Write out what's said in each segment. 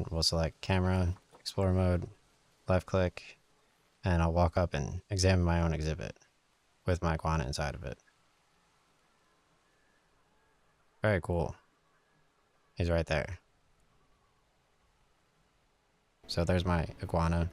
we'll select camera, explore mode, left click, and I'll walk up and examine my own exhibit with my iguana inside of it. Very cool. He's right there. So there's my iguana.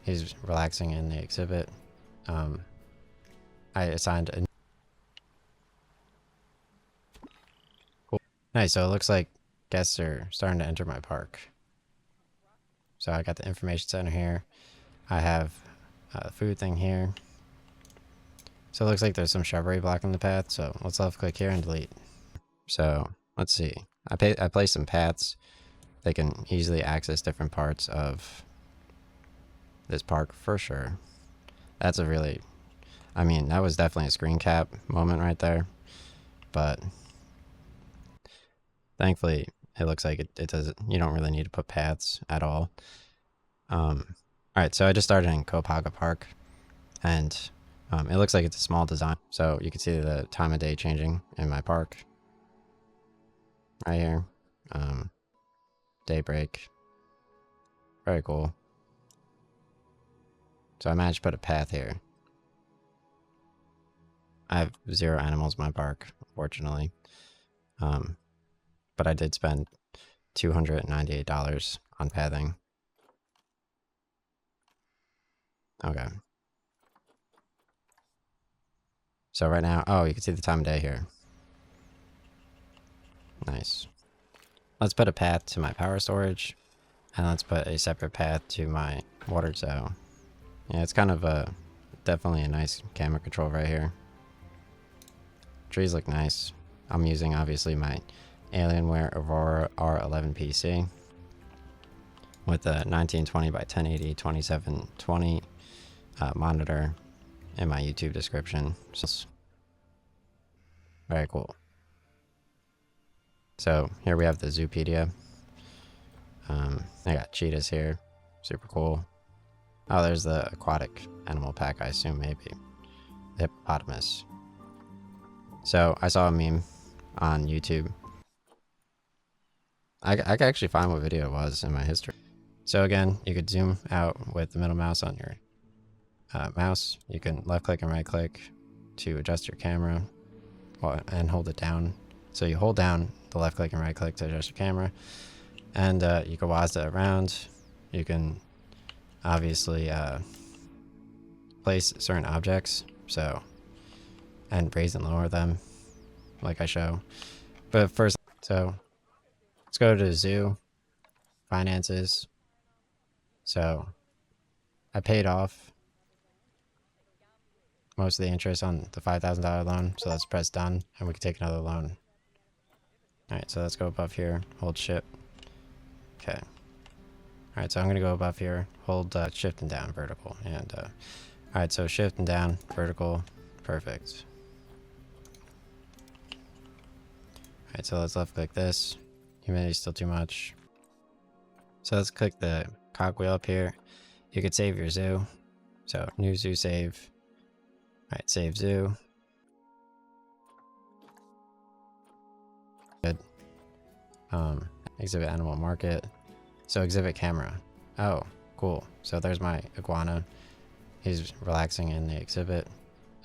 He's relaxing in the exhibit. I assigned a... Cool. Nice, so it looks like guests are starting to enter my park. So I got the information center here. I have a food thing here. So it looks like there's some shrubbery blocking the path, so let's left click here and delete. So let's see. I placed some paths. They can easily access different parts of this park for sure. That's a really... I mean, that was definitely a screen cap moment right there. But thankfully, it looks like it doesn't... You don't really need to put paths at all. Alright, so I just started in Copaga Park. And it looks like it's a small design. So you can see the time of day changing in my park. Right here. Daybreak. Very cool. So I managed to put a path here. I have 0 animals in my park, unfortunately. But I did spend $298 on pathing. Okay. So right now, oh, you can see the time of day here. Nice. Let's put a path to my power storage, and let's put a separate path to my water tower. Yeah, it's kind of definitely a nice camera control right here. Trees look nice. I'm using obviously my Alienware Aurora R11 PC with a 1920 by 1080 2720 monitor in my YouTube description. So, very cool. So here we have the Zoopedia. I got cheetahs here. Super cool. Oh, there's the aquatic animal pack, I assume, maybe. The hippopotamus. So I saw a meme on YouTube. I can actually find what video it was in my history. So again, you could zoom out with the middle mouse on your mouse. You can left click and right click to adjust your camera and hold it down. So you hold down the left click and right click to adjust your camera, and you can WASD it around. You can obviously place certain objects, so, and raise and lower them like I show. But first, so let's go to zoo, finances. So I paid off most of the interest on the $5,000 loan, so let's press done and we can take another loan. Alright, so let's go above here, hold shift. Okay. Alright, so I'm gonna go above here, hold shift and down, vertical, and alright, so shift and down, vertical, perfect. Alright, so let's left click this. Humidity's still too much. So let's click the cogwheel up here. You could save your zoo. So new zoo save. Alright, save zoo. Good. Exhibit animal market. So exhibit camera. Oh, cool. So there's my iguana. He's relaxing in the exhibit.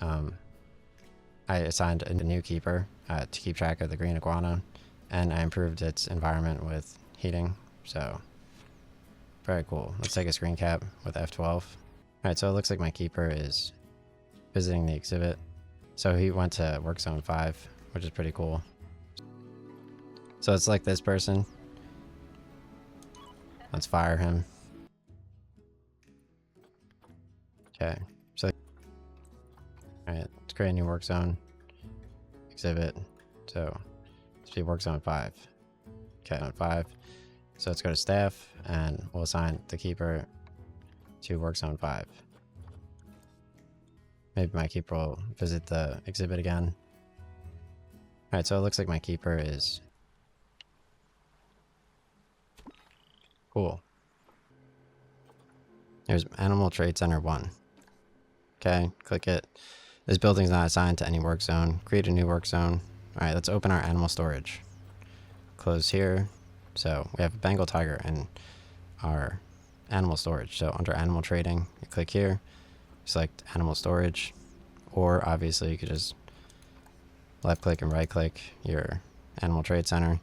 I assigned a new keeper to keep track of the green iguana, and I improved its environment with heating. So very cool. Let's take a screen cap with F12. Alright, so it looks like my keeper is visiting the exhibit. So he went to work zone 5, which is pretty cool. So it's like this person. Let's fire him. Okay, so alright, let's create a new work zone. Exhibit. So let's be work zone 5. Okay, on 5. So let's go to staff and we'll assign the keeper to work zone 5. Maybe my keeper will visit the exhibit again. Alright, so it looks like my keeper is cool. There's Animal Trade Center 1. Okay, click it. This building's not assigned to any work zone. Create a new work zone. Alright, let's open our animal storage. Close here. So we have a Bengal tiger in our animal storage. So under animal trading, you click here, select animal storage, or obviously you could just left click and right click your animal trade center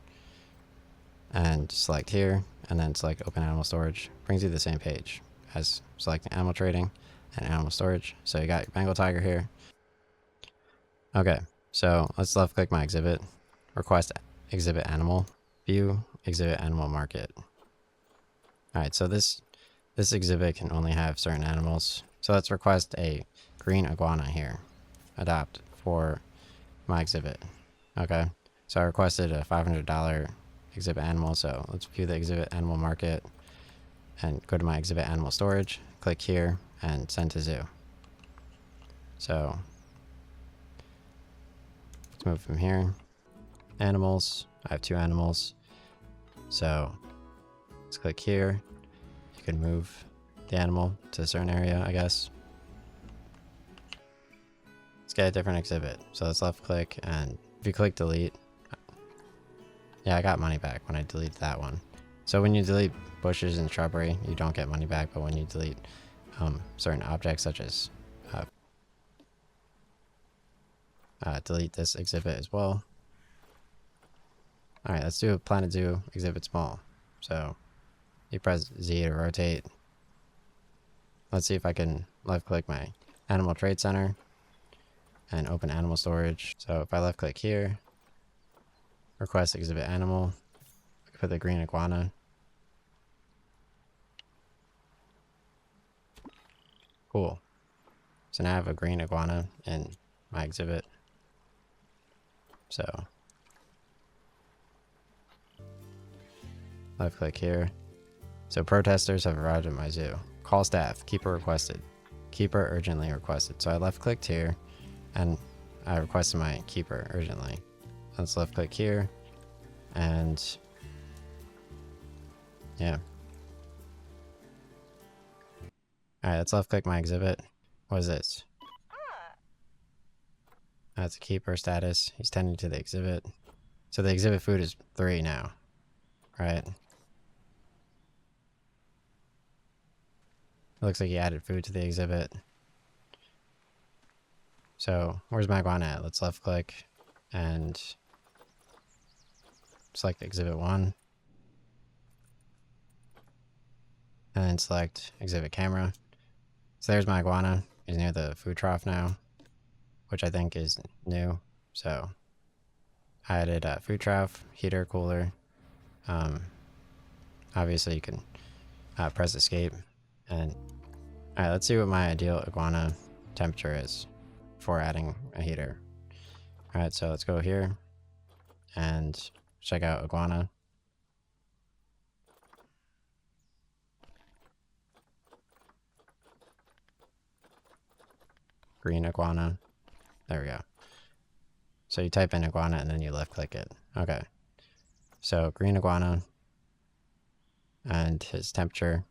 and select here and then select open animal storage. Brings you to the same page as selecting animal trading and animal storage. So you got your Bengal tiger here. Okay, so let's left click my exhibit, request exhibit animal, view exhibit animal market. Alright, so this exhibit can only have certain animals. So let's request a green iguana here, adopt for my exhibit. Okay, so I requested a $500 exhibit animal. So let's view the exhibit animal market and go to my exhibit animal storage, click here and send to zoo. So let's move from here. Animals, I have 2 animals. So let's click here. You can move the animal to a certain area, I guess. Let's get a different exhibit. So let's left click, and if you click delete, yeah, I got money back when I deleted that one. So when you delete bushes and shrubbery, you don't get money back, but when you delete certain objects such as delete this exhibit as well. Alright, let's do a Planet Zoo exhibit small. So you press Z to rotate. Let's see if I can left click my animal trade center and open animal storage. So if I left click here, request exhibit animal, put the green iguana. Cool. So now I have a green iguana in my exhibit. So left click here. So protesters have arrived at my zoo. Call staff. Keeper requested. Keeper urgently requested. So I left clicked here and I requested my keeper urgently. Let's left click here and yeah. Alright, let's left click my exhibit. What is this? That's a keeper status. He's tending to the exhibit. So the exhibit food is 3 now, right? It looks like he added food to the exhibit. So where's my iguana at? Let's left click and select exhibit 1. And then select exhibit camera. So there's my iguana. He's near the food trough now, which I think is new. So I added a food trough, heater, cooler. Obviously you can press escape. And alright, let's see what my ideal iguana temperature is before adding a heater. Alright, so let's go here and check out iguana. Green iguana. There we go. So you type in iguana and then you left click it. Okay. So green iguana and his temperature.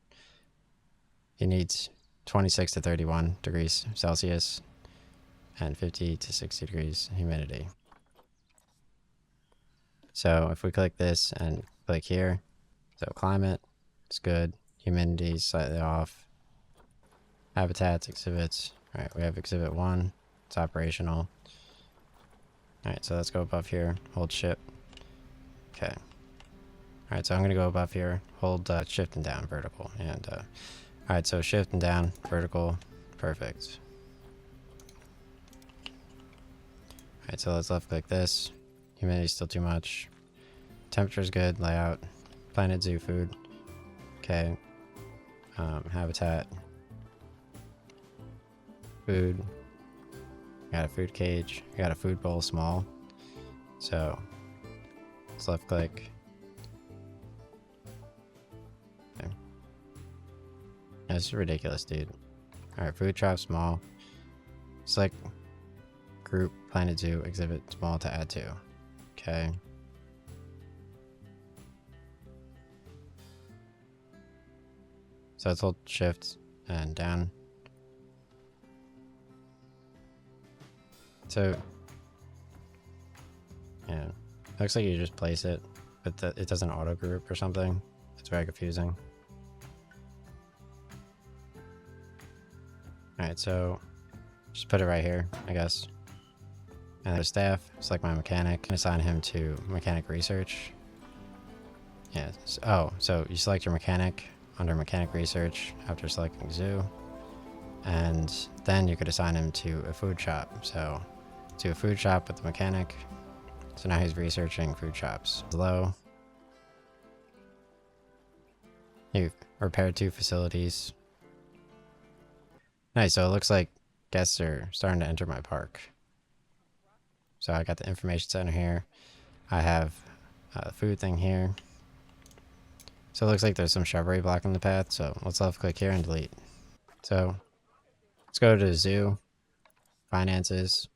He needs 26 to 31 degrees Celsius and 50 to 60 degrees humidity. So if we click this and click here, so climate, it's good. Humidity slightly off. Habitats, exhibits. Alright, we have exhibit 1. It's operational. Alright, so let's go above here. Hold shift. Okay. Alright, so I'm going to go above here. Hold shift and down, vertical. And alright, so shift and down, vertical. Perfect. Alright, so let's left click this. Humidity still too much. Temperature's good. Layout. Planet Zoo food. Okay. Habitat. Food. Got a food cage. Got a food bowl small. So let's left click. Okay. This is ridiculous, dude. Alright, food trough small. Select group Planet Zoo exhibit small to add to. Okay. So let's hold shift and down. So yeah, looks like you just place it, but it doesn't auto group or something. It's very confusing. Alright, so just put it right here, I guess. And the staff, select my mechanic, and assign him to mechanic research. Yeah, so you select your mechanic under mechanic research after selecting zoo. And then you could assign him to a food shop. So to a food shop with the mechanic. So now he's researching food shops. Low. You repaired 2 facilities. Nice, so it looks like guests are starting to enter my park. So I got the information center here. I have a food thing here. So it looks like there's some shrubbery blocking the path. So let's left click here and delete. So let's go to zoo, finances.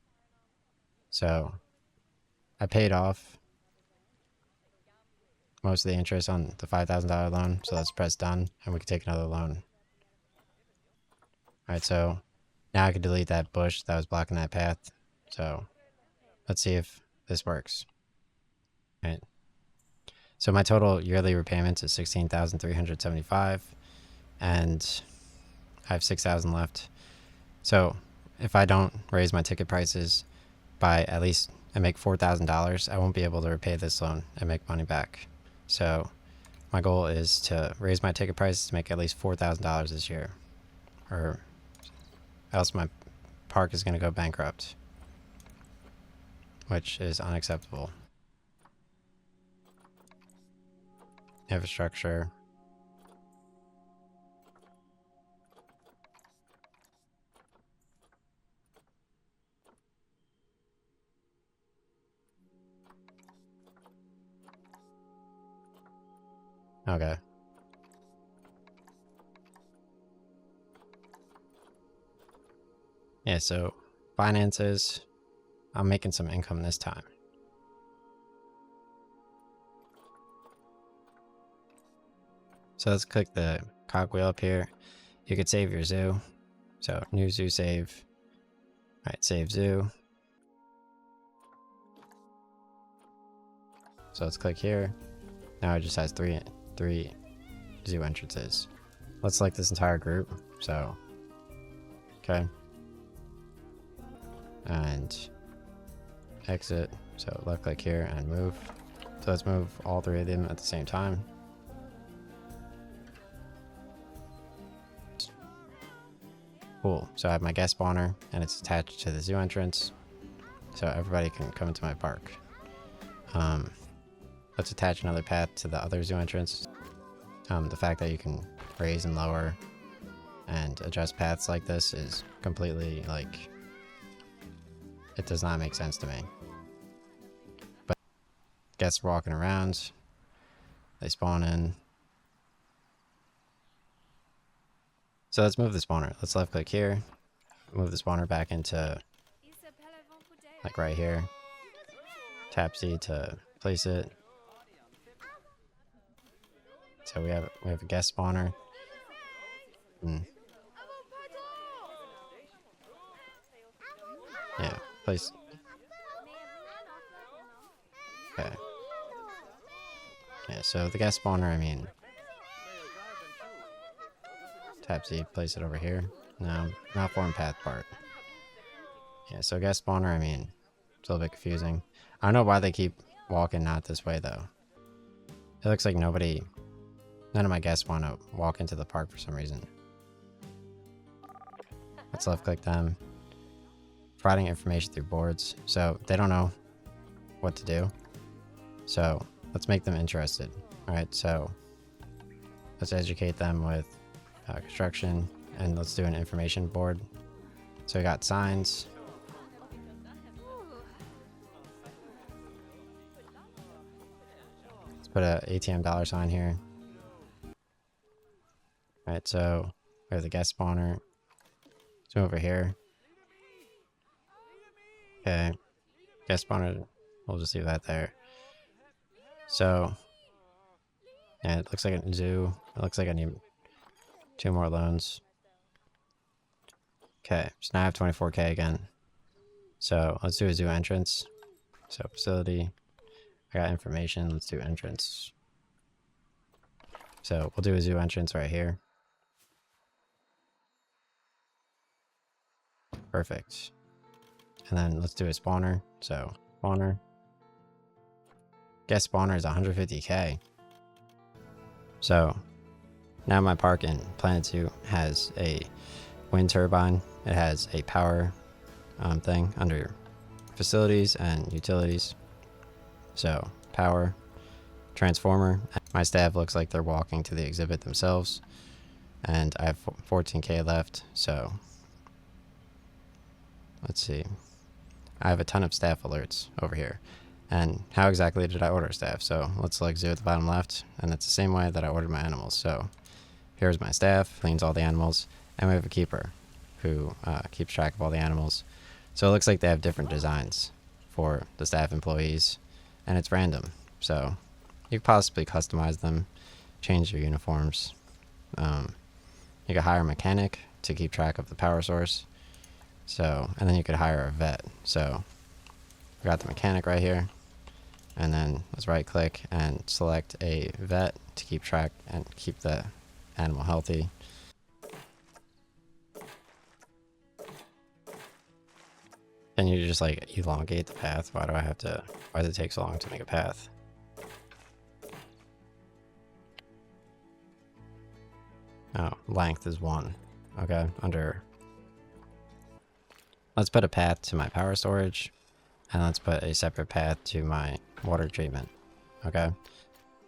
So I paid off most of the interest on the $5,000 loan. So let's press done and we can take another loan. Alright, so now I can delete that bush that was blocking that path. So let's see if this works. Alright. So my total yearly repayments is $16,375 and I have 6,000 left. So if I don't raise my ticket prices by at least and make $4,000, I won't be able to repay this loan and make money back. So my goal is to raise my ticket prices to make at least $4,000 this year, or else my park is going to go bankrupt, which is unacceptable. Infrastructure. Okay. Yeah, so finances, I'm making some income this time. So let's click the cogwheel up here. You could save your zoo. So new zoo save. Alright, save zoo. So let's click here. Now it just has three zoo entrances. Let's select this entire group. So, okay. And exit. So left click here and move. So let's move all 3 of them at the same time. Cool. So I have my guest spawner and it's attached to the zoo entrance. So everybody can come into my park. Let's attach another path to the other zoo entrance. The fact that you can raise and lower and adjust paths like this is completely, like, it does not make sense to me. But guests walking around, they spawn in. So let's move the spawner. Let's left click here, move the spawner back into, like, right here. Tap C to place it. So we have a guest spawner. Yeah, place. Okay. Yeah, so the guest spawner, I mean, tap Z, place it over here. No, malform path part. Yeah, so guest spawner, I mean, it's a little bit confusing. I don't know why they keep walking not this way though. It looks like none of my guests want to walk into the park for some reason. Let's left click them. Providing information through boards. So they don't know what to do. So let's make them interested. Alright, so let's educate them with construction and let's do an information board. So we got signs. Let's put a ATM dollar sign here. Alright, so we have the guest spawner. Let's move over here. Okay. Guest spawner, we'll just leave that there. So, yeah, it looks like a zoo. It looks like I need 2 more loans. Okay, so now I have 24K again. So let's do a zoo entrance. So facility. I got information. Let's do entrance. So we'll do a zoo entrance right here. Perfect. And then let's do a spawner. So spawner. Guest spawner is 150k. So now my park in Planet Zoo has a wind turbine. It has a power thing under facilities and utilities. So power, transformer. My staff looks like they're walking to the exhibit themselves. And I have 14k left, so let's see. I have a ton of staff alerts over here. And how exactly did I order staff? So let's select zoo at the bottom left, and that's the same way that I ordered my animals. So here's my staff, cleans all the animals, and we have a keeper who keeps track of all the animals. So it looks like they have different designs for the staff employees, and it's random. So you could possibly customize them, change your uniforms. You could hire a mechanic to keep track of the power source. So, and then you could hire a vet. So I got the mechanic right here. And then let's right click and select a vet to keep track and keep the animal healthy. And you just like elongate the path. Why does it take so long to make a path? Oh, length is 1. Okay, let's put a path to my power storage, and let's put a separate path to my water treatment. Okay,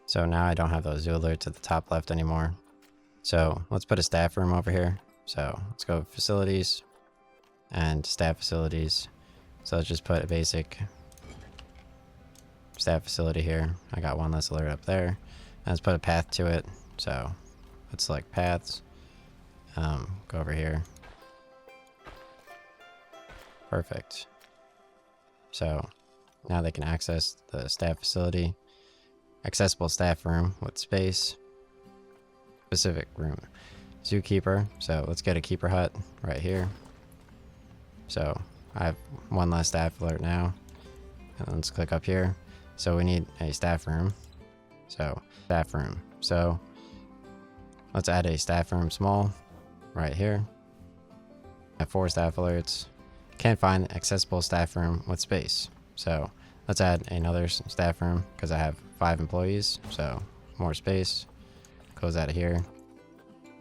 so now I don't have those zoo alerts at the top left anymore. So let's put a staff room over here. So let's go facilities and staff facilities. So let's just put a basic staff facility here. I got one less alert up there. And let's put a path to it. So let's select paths. Go over here. Perfect. So now they can access the staff facility. Accessible staff room with space. Specific room. Zookeeper. So let's get a keeper hut right here. So I have one less staff alert now. And let's click up here. So we need a staff room. So staff room. So let's add a staff room small right here. I have 4 staff alerts. Can't find accessible staff room with space. So let's add another staff room because I have 5 employees. So more space. Close out of here.